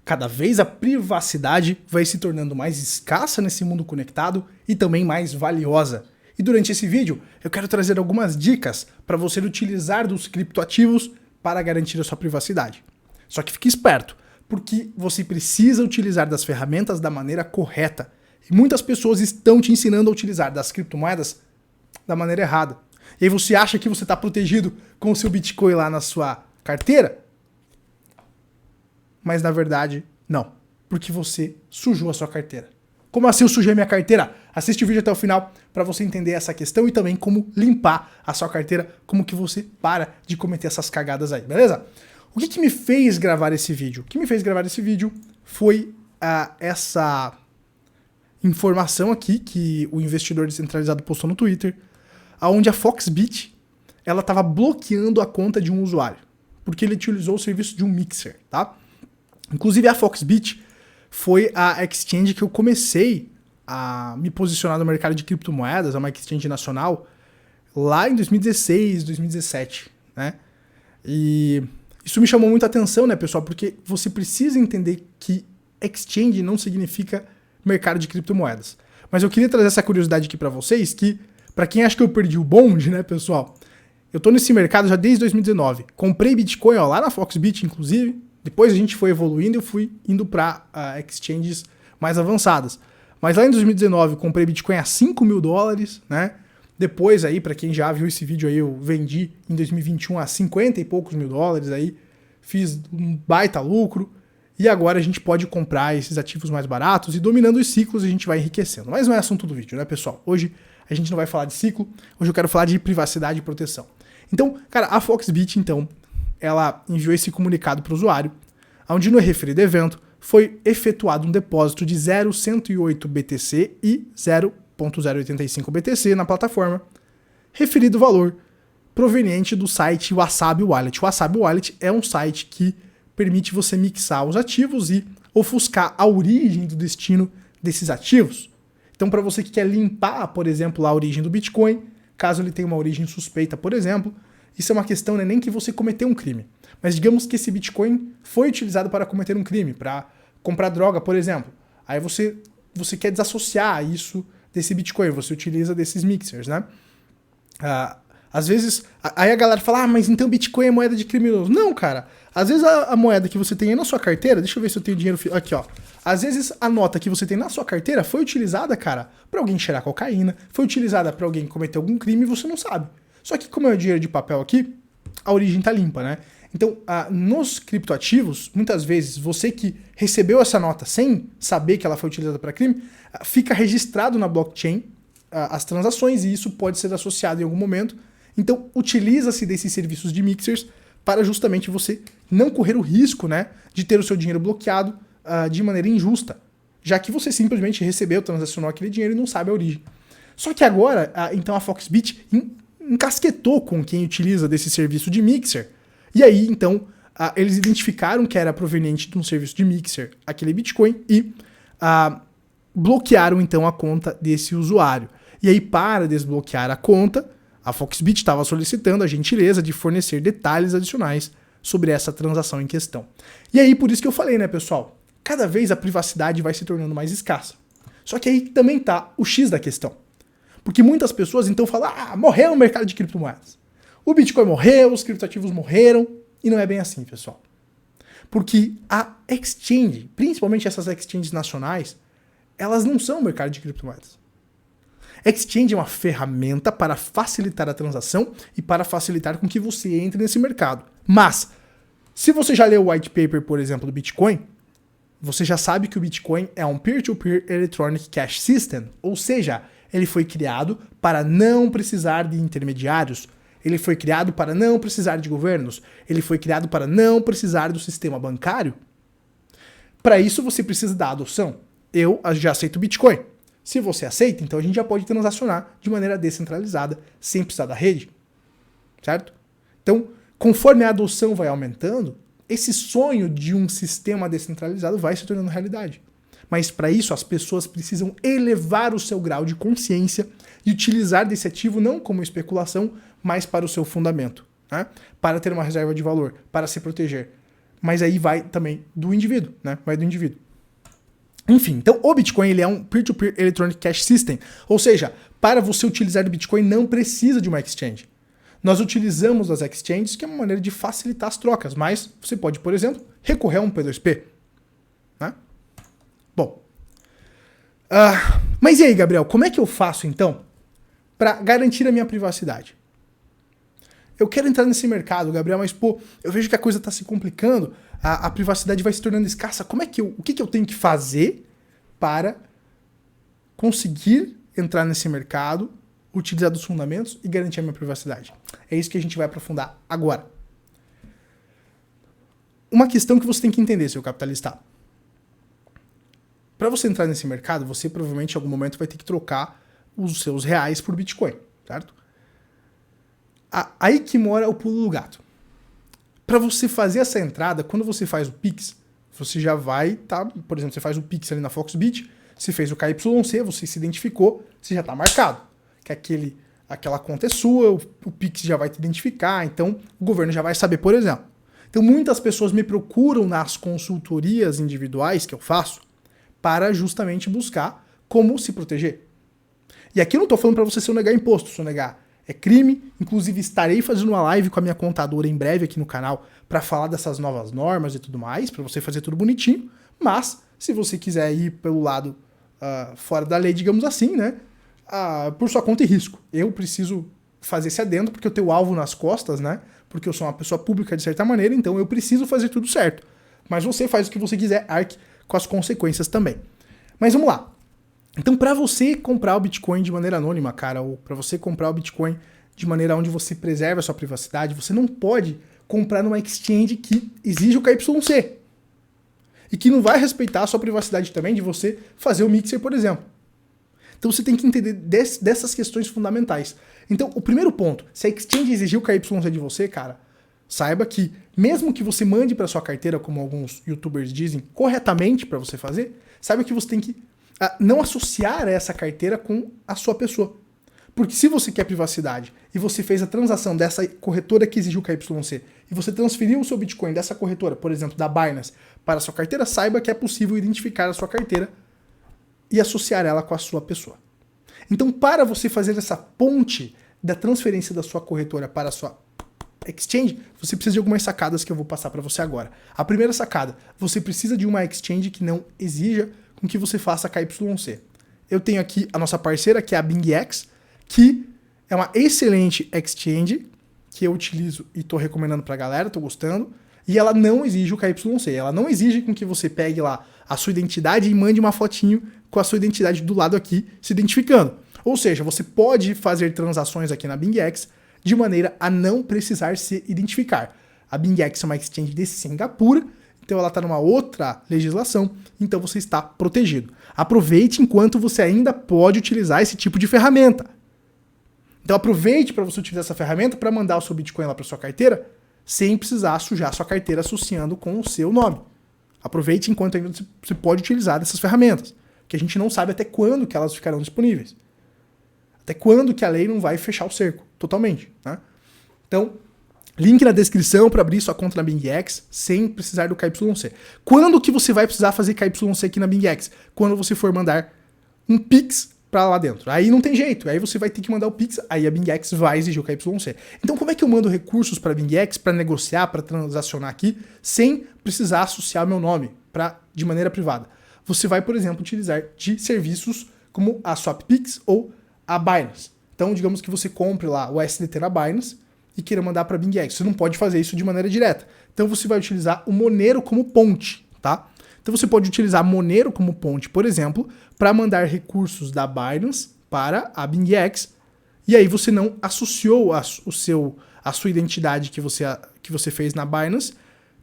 Cada vez a privacidade vai se tornando mais escassa nesse mundo conectado e também mais valiosa. E durante esse vídeo eu quero trazer algumas dicas para você utilizar dos criptoativos para garantir a sua privacidade. Só que fique esperto, porque você precisa utilizar das ferramentas da maneira correta. E muitas pessoas estão te ensinando a utilizar das criptomoedas da maneira errada. E aí você acha que você está protegido com o seu Bitcoin lá na sua carteira? Mas na verdade, não. Porque você sujou a sua carteira. Como assim eu sujei minha carteira? Assiste o vídeo até o final para você entender essa questão e também como limpar a sua carteira, como que você para de cometer essas cagadas aí, beleza? O que me fez gravar esse vídeo? O que me fez gravar esse vídeo foi essa informação aqui que o investidor descentralizado postou no Twitter, onde a Foxbit ela estava bloqueando a conta de um usuário, porque ele utilizou o serviço de um mixer, tá? Inclusive a Foxbit foi a exchange que eu comecei a me posicionar no mercado de criptomoedas, é uma exchange nacional, lá em 2016, 2017, né? E isso me chamou muita atenção, né, pessoal? Porque você precisa entender que exchange não significa mercado de criptomoedas. Mas eu queria trazer essa curiosidade aqui pra vocês, que pra quem acha que eu perdi o bonde, né, pessoal? Eu tô nesse mercado já desde 2019. Comprei Bitcoin, ó, lá na Foxbit, inclusive. Depois a gente foi evoluindo e eu fui indo para exchanges mais avançadas. Mas lá em 2019 eu comprei Bitcoin a $5.000, né? Depois aí, para quem já viu esse vídeo aí, eu vendi em 2021 a 50 e poucos mil dólares aí. Fiz um baita lucro. E agora a gente pode comprar esses ativos mais baratos e dominando os ciclos a gente vai enriquecendo. Mas não é assunto do vídeo, né, pessoal? Hoje a gente não vai falar de ciclo. Hoje eu quero falar de privacidade e proteção. Então, cara, a Foxbit, então, ela enviou esse comunicado para o usuário, onde no referido evento foi efetuado um depósito de 0,108 BTC e 0,085 BTC na plataforma, referido valor proveniente do site Wasabi Wallet. O Wasabi Wallet é um site que permite você mixar os ativos e ofuscar a origem do destino desses ativos. Então, para você que quer limpar, por exemplo, a origem do Bitcoin, caso ele tenha uma origem suspeita, por exemplo, isso é uma questão, né, nem que você cometeu um crime. Mas digamos que esse Bitcoin foi utilizado para cometer um crime, para comprar droga, por exemplo. Aí você quer desassociar isso desse Bitcoin, você utiliza desses mixers, né? Às vezes, aí a galera fala, mas então Bitcoin é moeda de criminoso. Não, cara. Às vezes a moeda que você tem aí na sua carteira, deixa eu ver se eu tenho dinheiro aqui, ó. Às vezes a nota que você tem na sua carteira foi utilizada, cara, para alguém cheirar cocaína, foi utilizada para alguém cometer algum crime e você não sabe. Só que como é dinheiro de papel aqui, a origem tá limpa, né? Então, nos criptoativos, muitas vezes, você que recebeu essa nota sem saber que ela foi utilizada para crime, fica registrado na blockchain as transações e isso pode ser associado em algum momento. Então, utiliza-se desses serviços de mixers para justamente você não correr o risco, né, de ter o seu dinheiro bloqueado de maneira injusta, já que você simplesmente recebeu, transacionou aquele dinheiro e não sabe a origem. Só que agora, então a Foxbit encasquetou com quem utiliza desse serviço de mixer, e aí, então, eles identificaram que era proveniente de um serviço de mixer aquele Bitcoin e bloquearam, então, a conta desse usuário. E aí, para desbloquear a conta, a Foxbit estava solicitando a gentileza de fornecer detalhes adicionais sobre essa transação em questão. E aí, por isso que eu falei, né, pessoal? Cada vez a privacidade vai se tornando mais escassa. Só que aí também tá o X da questão. Porque muitas pessoas então falam, morreu o mercado de criptomoedas. O Bitcoin morreu, os criptoativos morreram, e não é bem assim, pessoal. Porque a exchange, principalmente essas exchanges nacionais, elas não são o mercado de criptomoedas. Exchange é uma ferramenta para facilitar a transação e para facilitar com que você entre nesse mercado. Mas, se você já leu o white paper, por exemplo, do Bitcoin, você já sabe que o Bitcoin é um Peer-to-Peer Electronic Cash System, ou seja, ele foi criado para não precisar de intermediários, ele foi criado para não precisar de governos, ele foi criado para não precisar do sistema bancário. Para isso você precisa da adoção. Eu já aceito Bitcoin. Se você aceita, então a gente já pode transacionar de maneira descentralizada, sem precisar da rede. Certo? Então, conforme a adoção vai aumentando, esse sonho de um sistema descentralizado vai se tornando realidade. Mas para isso as pessoas precisam elevar o seu grau de consciência e utilizar desse ativo não como especulação, mas para o seu fundamento, né? Para ter uma reserva de valor, para se proteger. Mas aí vai também do indivíduo, né? Vai do indivíduo. Enfim, então o Bitcoin ele é um Peer-to-Peer Electronic Cash System. Ou seja, para você utilizar o Bitcoin não precisa de uma exchange. Nós utilizamos as exchanges, que é uma maneira de facilitar as trocas, mas você pode, por exemplo, recorrer a um P2P. Né? Bom, mas e aí, Gabriel, como é que eu faço então para garantir a minha privacidade? Eu quero entrar nesse mercado, Gabriel, mas pô, eu vejo que a coisa está se complicando, a privacidade vai se tornando escassa. O que eu tenho que fazer para conseguir entrar nesse mercado, utilizar dos fundamentos e garantir a minha privacidade? É isso que a gente vai aprofundar agora. Uma questão que você tem que entender, seu capitalista. Para você entrar nesse mercado, você provavelmente em algum momento vai ter que trocar os seus reais por Bitcoin, certo? Aí que mora o pulo do gato. Para você fazer essa entrada, quando você faz o Pix, você já vai, por exemplo, você faz o Pix ali na Foxbit, você fez o KYC, você se identificou, você já está marcado. Que aquela conta é sua, o Pix já vai te identificar, então o governo já vai saber, por exemplo. Então muitas pessoas me procuram nas consultorias individuais que eu faço para justamente buscar como se proteger. E aqui eu não estou falando para você sonegar imposto, sonegar é crime. Inclusive estarei fazendo uma live com a minha contadora em breve aqui no canal para falar dessas novas normas e tudo mais, para você fazer tudo bonitinho. Mas se você quiser ir pelo lado fora da lei, digamos assim, né, por sua conta e risco. Eu preciso fazer esse adendo porque eu tenho alvo nas costas, né, porque eu sou uma pessoa pública de certa maneira, então eu preciso fazer tudo certo. Mas você faz o que você quiser, arque com as consequências também. Mas vamos lá. Então, para você comprar o Bitcoin de maneira anônima, cara, ou para você comprar o Bitcoin de maneira onde você preserva a sua privacidade, você não pode comprar numa exchange que exige o KYC. E que não vai respeitar a sua privacidade também de você fazer o mixer, por exemplo. Então você tem que entender dessas questões fundamentais. Então, o primeiro ponto, se a exchange exigir o KYC de você, cara, saiba que mesmo que você mande para sua carteira, como alguns youtubers dizem, corretamente para você fazer, saiba que você tem que não associar essa carteira com a sua pessoa. Porque se você quer privacidade e você fez a transação dessa corretora que exigiu o KYC e você transferiu o seu Bitcoin dessa corretora, por exemplo, da Binance, para a sua carteira, saiba que é possível identificar a sua carteira e associar ela com a sua pessoa. Então, para você fazer essa ponte da transferência da sua corretora para a sua exchange, você precisa de algumas sacadas que eu vou passar para você agora. A primeira sacada, você precisa de uma exchange que não exija com que você faça KYC. Eu tenho aqui a nossa parceira, que é a BingX, que é uma excelente exchange, que eu utilizo e estou recomendando para a galera, estou gostando, e ela não exige o KYC, ela não exige com que você pegue lá a sua identidade e mande uma fotinho com a sua identidade do lado aqui, se identificando. Ou seja, você pode fazer transações aqui na BingX de maneira a não precisar se identificar. A BingX é uma exchange de Singapura, então ela está numa outra legislação, então você está protegido. Aproveite enquanto você ainda pode utilizar esse tipo de ferramenta. Então aproveite para você utilizar essa ferramenta para mandar o seu Bitcoin lá para sua carteira, sem precisar sujar sua carteira associando com o seu nome. Aproveite enquanto ainda você pode utilizar dessas ferramentas, que a gente não sabe até quando que elas ficarão disponíveis. Até quando que a lei não vai fechar o cerco, totalmente. Né? Então, link na descrição para abrir sua conta na BingX sem precisar do KYC. Quando que você vai precisar fazer KYC aqui na BingX? Quando você for mandar um Pix para lá dentro. Aí não tem jeito, aí você vai ter que mandar o Pix, aí a BingX vai exigir o KYC. Então como é que eu mando recursos para a BingX para negociar, para transacionar aqui, sem precisar associar meu nome de maneira privada? Você vai, por exemplo, utilizar de serviços como a SwapPix ou a Binance. Então digamos que você compre lá o SDT na Binance e queira mandar para a BingX. Você não pode fazer isso de maneira direta. Então você vai utilizar o Monero como ponte, tá? Então você pode utilizar Monero como ponte, por exemplo, para mandar recursos da Binance para a BingX. E aí você não associou a sua identidade que você fez na Binance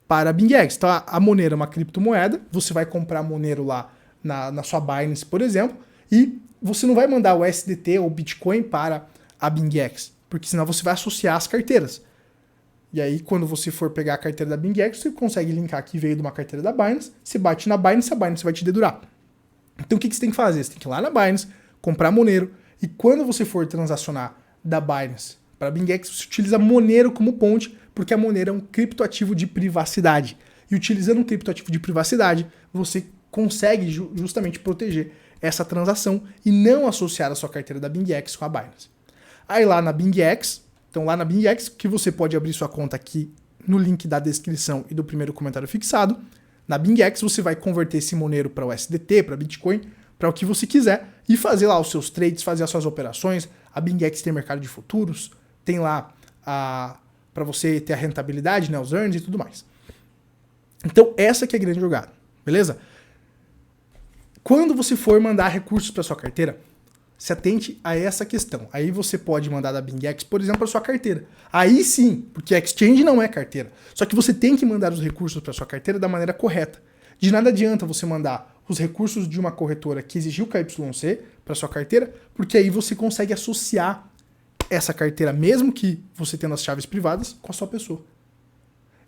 para a BingX. Então a Monero é uma criptomoeda, você vai comprar Monero lá na sua Binance, por exemplo, e você não vai mandar o SDT ou Bitcoin para a BingX, porque senão você vai associar as carteiras. E aí, quando você for pegar a carteira da BingX, você consegue linkar que veio de uma carteira da Binance, você bate na Binance, a Binance vai te dedurar. Então, o que você tem que fazer? Você tem que ir lá na Binance, comprar Monero, e quando você for transacionar da Binance para a BingX, você utiliza Monero como ponte, porque a Monero é um criptoativo de privacidade. E E utilizando um criptoativo de privacidade, você consegue justamente proteger essa transação e não associar a sua carteira da BingX com a Binance. Aí lá na BingX, então lá na BingX, que você pode abrir sua conta aqui no link da descrição e do primeiro comentário fixado. Na BingX você vai converter esse Monero para USDT, para Bitcoin, para o que você quiser e fazer lá os seus trades, fazer as suas operações. A BingX tem mercado de futuros, tem lá para você ter a rentabilidade, né, os earns e tudo mais. Então essa que é a grande jogada, beleza? Quando você for mandar recursos para sua carteira, se atente a essa questão. Aí você pode mandar da BingX, por exemplo, para sua carteira. Aí sim, porque exchange não é carteira. Só que você tem que mandar os recursos para sua carteira da maneira correta. De nada adianta você mandar os recursos de uma corretora que exigiu KYC para sua carteira, porque aí você consegue associar essa carteira, mesmo que você tendo as chaves privadas, com a sua pessoa.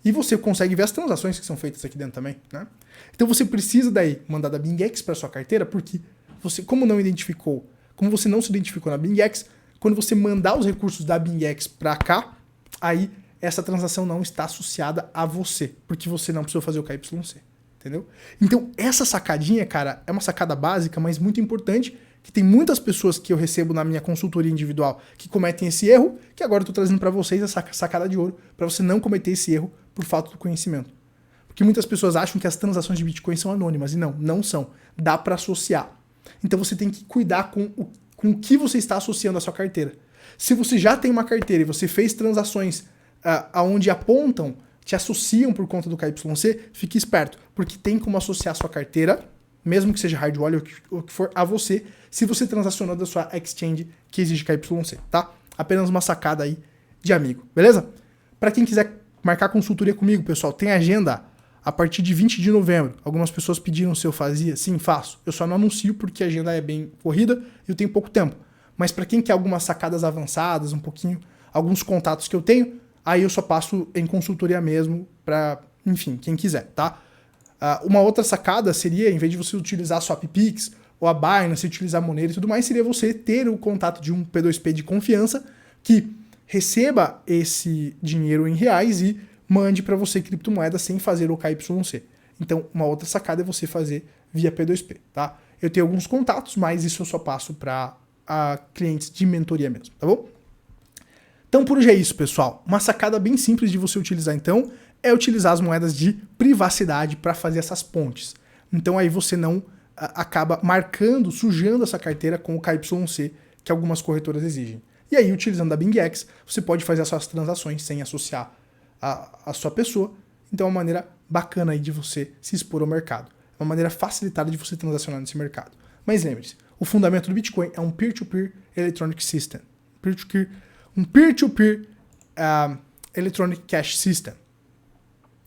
E você consegue ver as transações que são feitas aqui dentro também, né? Então você precisa daí mandar da BingX para sua carteira, porque você, como você não se identificou na BingX, quando você mandar os recursos da BingX para cá, aí essa transação não está associada a você, porque você não precisou fazer o KYC, entendeu? Então essa sacadinha, cara, é uma sacada básica, mas muito importante, que tem muitas pessoas que eu recebo na minha consultoria individual que cometem esse erro, que agora eu estou trazendo para vocês essa sacada de ouro, para você não cometer esse erro por falta do conhecimento. Porque muitas pessoas acham que as transações de Bitcoin são anônimas, e não são. Dá para associar. Então você tem que cuidar com o que você está associando à sua carteira. Se você já tem uma carteira e você fez transações aonde apontam, te associam por conta do KYC, fique esperto, porque tem como associar a sua carteira, mesmo que seja hard wallet ou o que for, a você, se você transacionou da sua exchange que exige KYC, tá? Apenas uma sacada aí de amigo, beleza? Para quem quiser marcar consultoria comigo, pessoal, tem agenda a partir de 20 de novembro. Algumas pessoas pediram se eu fazia. Sim, faço. Eu só não anuncio porque a agenda é bem corrida e eu tenho pouco tempo. Mas para quem quer algumas sacadas avançadas, um pouquinho, alguns contatos que eu tenho, aí eu só passo em consultoria mesmo para, enfim, quem quiser, tá? Uma outra sacada seria, em vez de você utilizar a SwapPix ou a Binance, utilizar a Monero e tudo mais, seria você ter o contato de um P2P de confiança que receba esse dinheiro em reais e mande para você criptomoeda sem fazer o KYC. Então, uma outra sacada é você fazer via P2P, tá? Eu tenho alguns contatos, mas isso eu só passo para clientes de mentoria mesmo, tá bom? Então, por hoje é isso, pessoal. Uma sacada bem simples de você utilizar, então, é utilizar as moedas de privacidade para fazer essas pontes. Então, aí você não acaba marcando, sujando essa carteira com o KYC que algumas corretoras exigem. E aí, utilizando a BingX, você pode fazer as suas transações sem associar a sua pessoa. Então é uma maneira bacana aí de você se expor ao mercado. É uma maneira facilitada de você transacionar nesse mercado. Mas lembre-se, o fundamento do Bitcoin é um Peer-to-Peer Electronic System. Um Peer-to-Peer Electronic Cash System.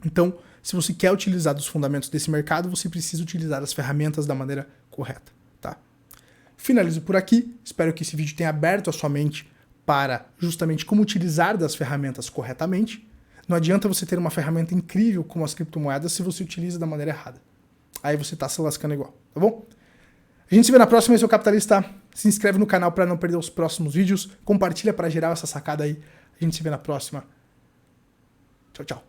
Então, se você quer utilizar dos fundamentos desse mercado, você precisa utilizar as ferramentas da maneira correta. Tá? Finalizo por aqui. Espero que esse vídeo tenha aberto a sua mente para justamente como utilizar das ferramentas corretamente. Não adianta você ter uma ferramenta incrível como as criptomoedas se você utiliza da maneira errada. Aí você tá se lascando igual, tá bom? A gente se vê na próxima, eu sou o Capitalista. Se inscreve no canal para não perder os próximos vídeos. Compartilha para gerar essa sacada aí. A gente se vê na próxima. Tchau, tchau.